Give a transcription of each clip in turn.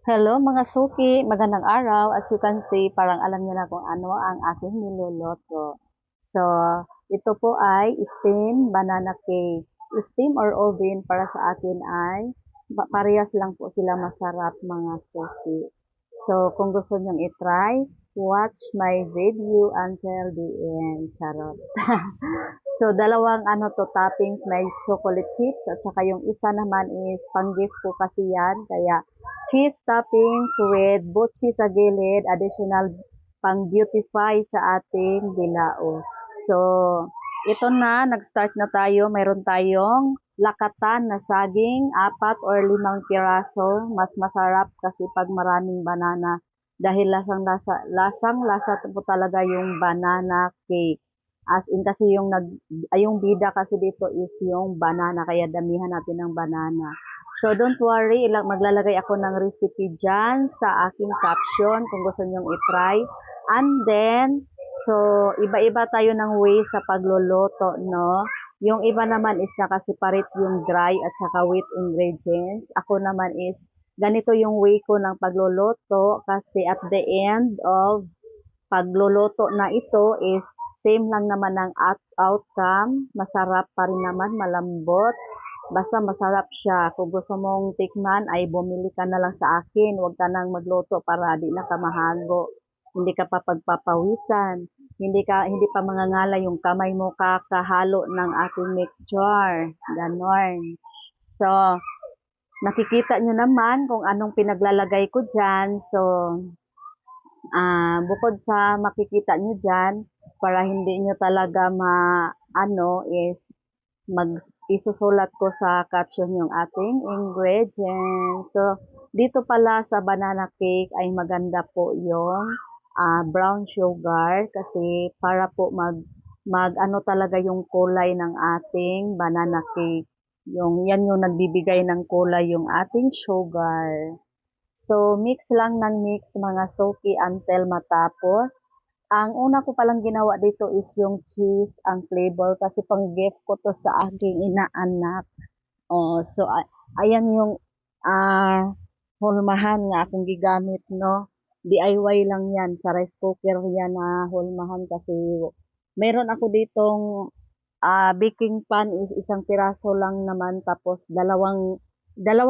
Hello mga suki, magandang araw. As you can see, parang alam niyo na kung ano ang aking niluluto. So, ito po ay steam banana cake. Steam or oven para sa akin ay parehas lang po sila masarap mga suki. So, kung gusto nyong itry, watch my video until the end. Charot. So, dalawang toppings, may chocolate chips at saka yung isa naman is pang-gift ko kasi yan. Kaya, cheese toppings with butchi sa gilid, additional pang-beautify sa ating bilao. So, ito na, nag-start na tayo. Mayroon tayong lakatan na saging, 4 or 5 piraso. Mas masarap kasi pag maraming banana. Dahil lasang-lasa po talaga yung banana cake. As in kasi yung bida kasi dito is yung banana, kaya damihan natin ng banana. So don't worry, maglalagay ako ng recipe dyan sa aking caption kung gusto nyong itry. And then, so iba-iba tayo ng way sa pagluluto, no? Yung iba naman is nakaseparate yung dry at saka wet ingredients. Ako naman is ganito yung way ko ng pagluluto kasi at the end of pagluluto na ito is same lang naman ang outcome. Masarap pa rin naman, malambot. Basta masarap siya. Kung gusto mong tikman ay bumili ka na lang sa akin. Huwag ka nang magluto para di na ka mahago. Hindi ka pa pagpapawisan. Hindi pa mangangala yung kamay mo kakahalo ng ating mixture. Ganon. So, nakikita nyo naman kung anong pinaglalagay ko dyan. So, bukod sa makikita nyo dyan, para hindi nyo talaga is isusulat ko sa caption yung ating ingredients. So, dito pala sa banana cake ay maganda po yung brown sugar kasi para po talaga yung kulay ng ating banana cake. Yan yung nagbibigay ng kulay yung ating sugar. So, mix lang ng mix mga suki until matapos. Ang una ko palang ginawa dito is yung cheese, ang flavor, kasi pang-gift ko to sa aking inaanak. Oh, so, ayan yung hulmahan nga akong gigamit, no? DIY lang yan, sa rice cooker yan na hulmahan kasi meron ako ditong baking pan is isang piraso lang naman tapos dalawang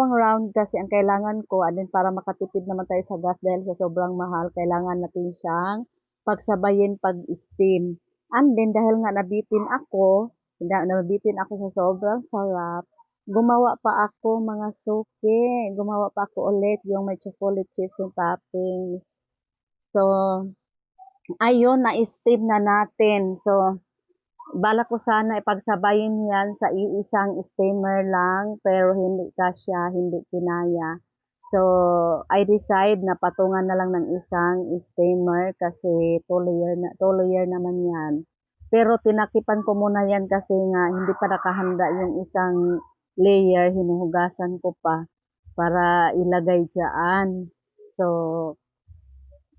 round kasi ang kailangan ko and then para makatipid naman tayo sa gas dahil sa sobrang mahal kailangan natin siyang pagsabayin pag-steam. And then dahil nga nabitin ako sa sobrang sarap, gumawa pa ako mga suki, gumawa pa ako ulit yung may chocolate chips yung toppings. So, ayun, na-steam na natin. So, bala ko sana ipagsabayin yan sa isang steamer lang, pero hindi kasya, hindi kinaya. So, I decide na patungan na lang ng isang steamer kasi two-layer naman yan. Pero tinakipan ko muna yan kasi nga hindi pa nakahanda yung isang layer, hinuhugasan ko pa para ilagay dyan. So,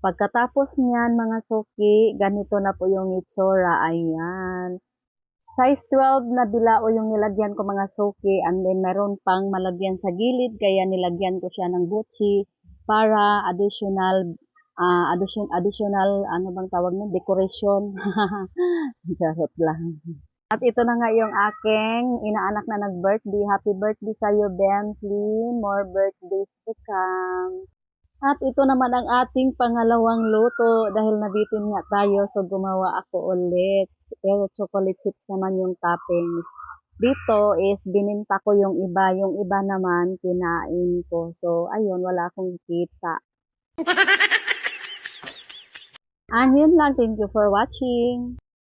pagkatapos niyan mga suki, ganito na po yung itsura. Ayan. Size 12 na bilao yung nilagyan ko mga suki and then meron pang malagyan sa gilid kaya nilagyan ko siya ng butchi para additional ano bang tawag nun? Decoration. Charot lang. At ito na nga yung aking inaanak na nag-birthday. Happy birthday sa'yo, Bentley. More birthdays to come. At ito naman ang ating pangalawang luto dahil nabitin nga tayo so gumawa ako ulit. Pero chocolate chips naman yung toppings. Dito is bininta ko yung iba naman kinain ko. So ayun, wala akong kita. And yun lang, thank you for watching.